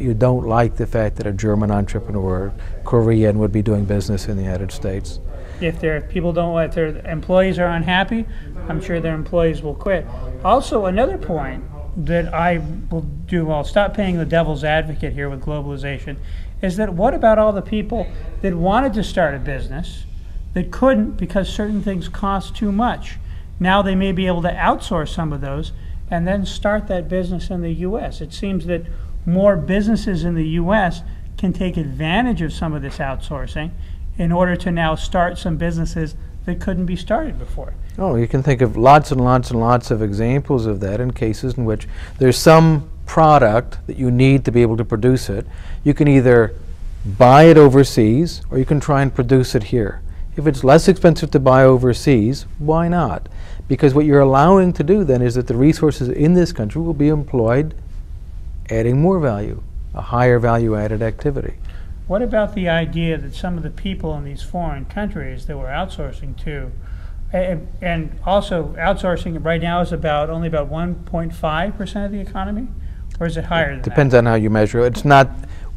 you don't like the fact that a German entrepreneur, Korean, would be doing business in the United States. If people don't let their employees are unhappy, I'm sure their employees will quit. Also, another point that I will do, I'll stop playing the devil's advocate here with globalization, is that what about all the people that wanted to start a business that couldn't because certain things cost too much? Now they may be able to outsource some of those and then start that business in the U.S. It seems that more businesses in the U.S. can take advantage of some of this outsourcing in order to now start some businesses that couldn't be started before. Oh, you can think of lots and lots and lots of examples of that in cases in which there's some product that you need to be able to produce it. You can either buy it overseas or you can try and produce it here. If it's less expensive to buy overseas, why not? Because what you're allowing to do then is that the resources in this country will be employed adding more value, a higher value-added activity. What about the idea that some of the people in these foreign countries that we're outsourcing to, and also outsourcing right now is only about 1.5% of the economy, or is it higher than that? Depends on how you measure it. It's not,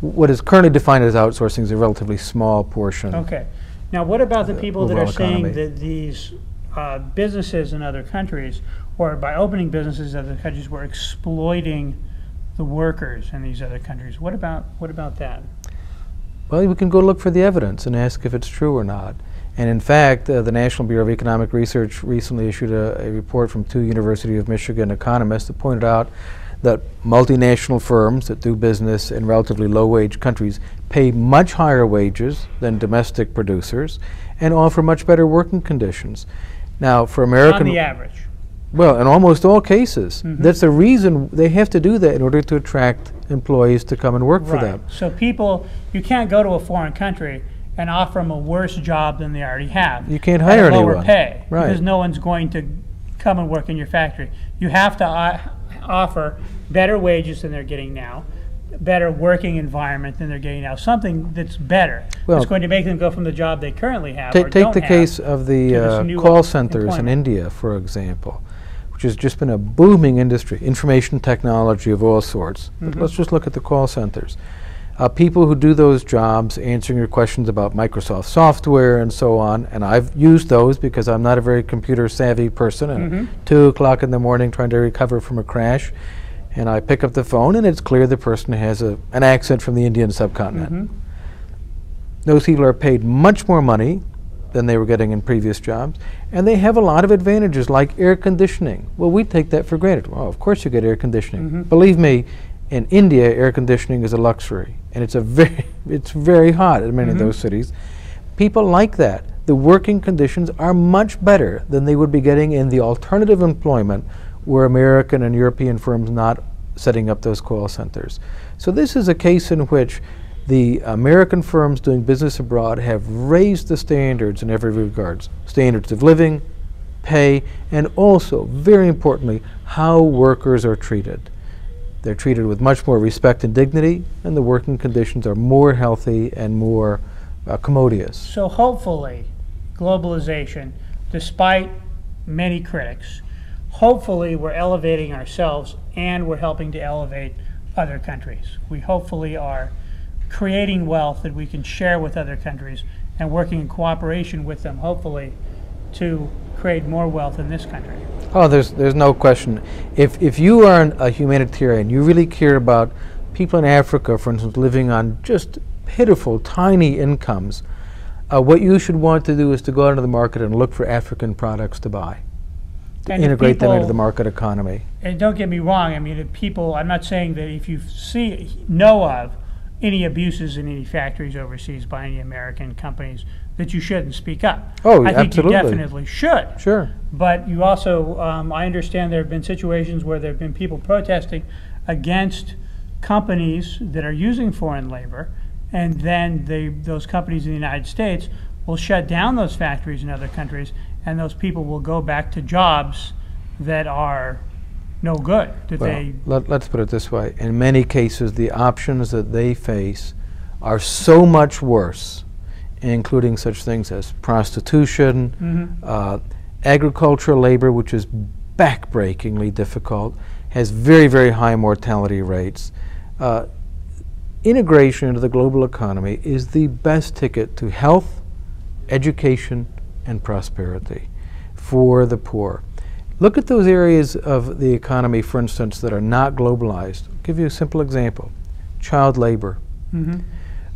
what is currently defined as outsourcing is a relatively small portion. Okay. Now what about the people that are saying economy. that these businesses in other countries, or by opening businesses in other countries, were exploiting the workers in these other countries? What about that? Well, we can go look for the evidence and ask if it's true or not. And in fact, the National Bureau of Economic Research recently issued a report from 2 University of Michigan economists that pointed out that multinational firms that do business in relatively low-wage countries pay much higher wages than domestic producers and offer much better working conditions. Now, for American... On the average. Well, in almost all cases. That's the reason they have to do that in order to attract employees to come and work for them. So people, you can't go to a foreign country and offer them a worse job than they already have. You can't hire anyone. Lower pay, right. Because no one's going to come and work in your factory. You have to offer better wages than they're getting now, better working environment than they're getting now, something that's better. Well, that's going to make them go from the job they currently have or take the case of the call centers employment. in India, for example, which has just been a booming industry, information technology of all sorts. Let's just look at the call centers. People who do those jobs, answering your questions about Microsoft software and so on, and I've used those because I'm not a very computer savvy person, and 2 o'clock in the morning trying to recover from a crash, and I pick up the phone and it's clear the person has an accent from the Indian subcontinent. Those people are paid much more money than they were getting in previous jobs, and they have a lot of advantages like air conditioning. Well, we take that for granted. Well, of course you get air conditioning. Believe me, in India, air conditioning is a luxury, and it's very hot in many of those cities. People like that. The working conditions are much better than they would be getting in the alternative employment where American and European firms not setting up those call centers. So this is a case in which the American firms doing business abroad have raised the standards in every regard. Standards of living, pay, and also, very importantly, how workers are treated. They're treated with much more respect and dignity, and the working conditions are more healthy and more commodious. So hopefully, globalization, despite many critics, hopefully we're elevating ourselves and we're helping to elevate other countries. We hopefully are creating wealth that we can share with other countries and working in cooperation with them, hopefully, to create more wealth in this country. Oh, there's no question. If you are a humanitarian, you really care about people in Africa, for instance, living on just pitiful, tiny incomes, what you should want to do is to go out into the market and look for African products to buy, to integrate them into the market economy. And don't get me wrong, I mean, I'm not saying that if you know of any abuses in any factories overseas by any American companies, that you shouldn't speak up. Oh, I think absolutely. you definitely should. Sure. But you also, I understand there have been situations where there have been people protesting against companies that are using foreign labor, and then those companies in the United States will shut down those factories in other countries, and those people will go back to jobs that are no good. Let's put it this way. In many cases, the options that they face are so much worse, including such things as prostitution, agricultural labor, which is backbreakingly difficult, has very, very high mortality rates. integration into the global economy is the best ticket to health, education, and prosperity for the poor. Look at those areas of the economy, for instance, that are not globalized. I'll give you a simple example. Child labor.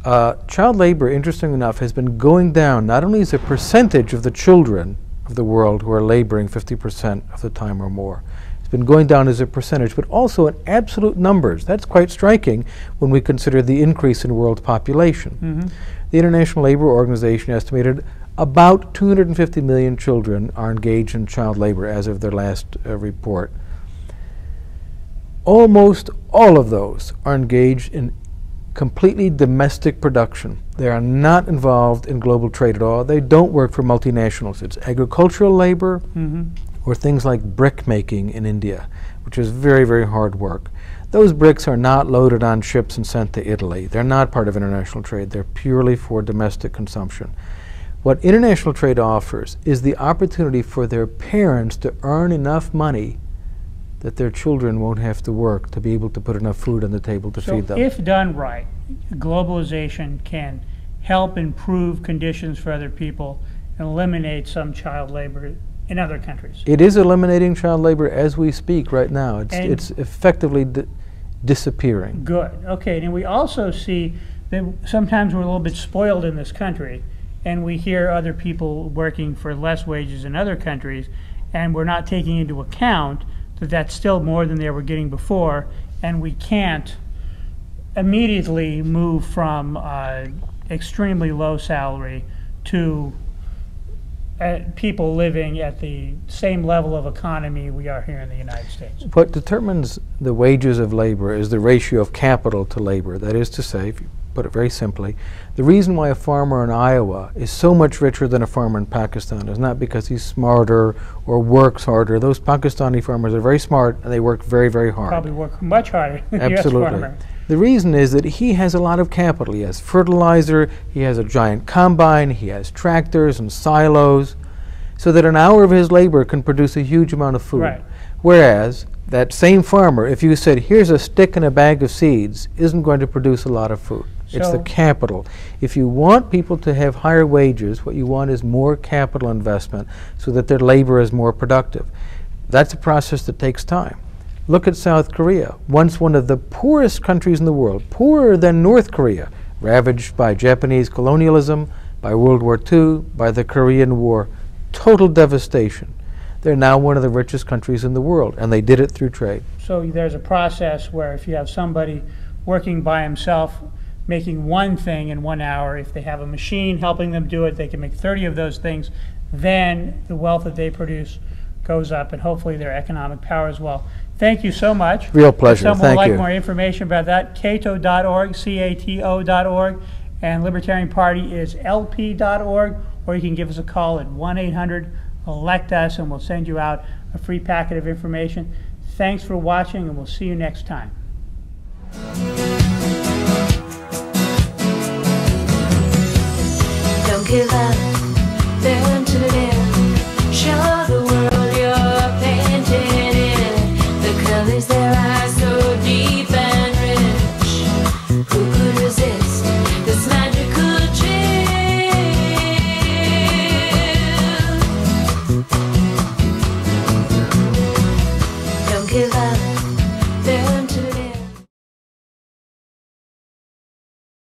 Child labor, interestingly enough, has been going down not only as a percentage of the children of the world who are laboring 50% of the time or more. It's been going down as a percentage, but also in absolute numbers. That's quite striking when we consider the increase in world population. The International Labor Organization estimated about 250 million children are engaged in child labor as of their last report. Almost all of those are engaged in completely domestic production. They are not involved in global trade at all. They don't work for multinationals. It's agricultural labor or things like brick making in India, which is very, very hard work. Those bricks are not loaded on ships and sent to Italy. They're not part of international trade. They're purely for domestic consumption. What international trade offers is the opportunity for their parents to earn enough money that their children won't have to work to be able to put enough food on the table to feed them. If done right, globalization can help improve conditions for other people and eliminate some child labor in other countries. It is eliminating child labor as we speak right now. It's effectively disappearing. Good. Okay, and we also see that sometimes we're a little bit spoiled in this country, and we hear other people working for less wages in other countries, and we're not taking into account that that's still more than they were getting before, and we can't immediately move from extremely low salary to people living at the same level of economy we are here in the United States. What determines the wages of labor is the ratio of capital to labor. That is to say, if you put it very simply, the reason why a farmer in Iowa is so much richer than a farmer in Pakistan is not because he's smarter or works harder. Those Pakistani farmers are very smart and they work very, very hard. Probably work much harder than the US farmer. The reason is that he has a lot of capital. He has fertilizer, he has a giant combine, he has tractors and silos, so that an hour of his labor can produce a huge amount of food. Right. Whereas that same farmer, if you said, here's a stick and a bag of seeds, isn't going to produce a lot of food. It's the capital. If you want people to have higher wages, what you want is more capital investment so that their labor is more productive. That's a process that takes time. Look at South Korea, once one of the poorest countries in the world, poorer than North Korea, ravaged by Japanese colonialism, by World War II, by the Korean War, total devastation. They're now one of the richest countries in the world, and they did it through trade. So there's a process where if you have somebody working by himself, making one thing in 1 hour, if they have a machine helping them do it, they can make 30 of those things, then the wealth that they produce goes up, and hopefully their economic power as well. Thank you so much. Real pleasure. If someone would Thank you. like more information about that, cato.org, cato.org, and Libertarian Party is lp.org, or you can give us a call at 1-800-ELECT-US, and we'll send you out a free packet of information. Thanks for watching, and we'll see you next time.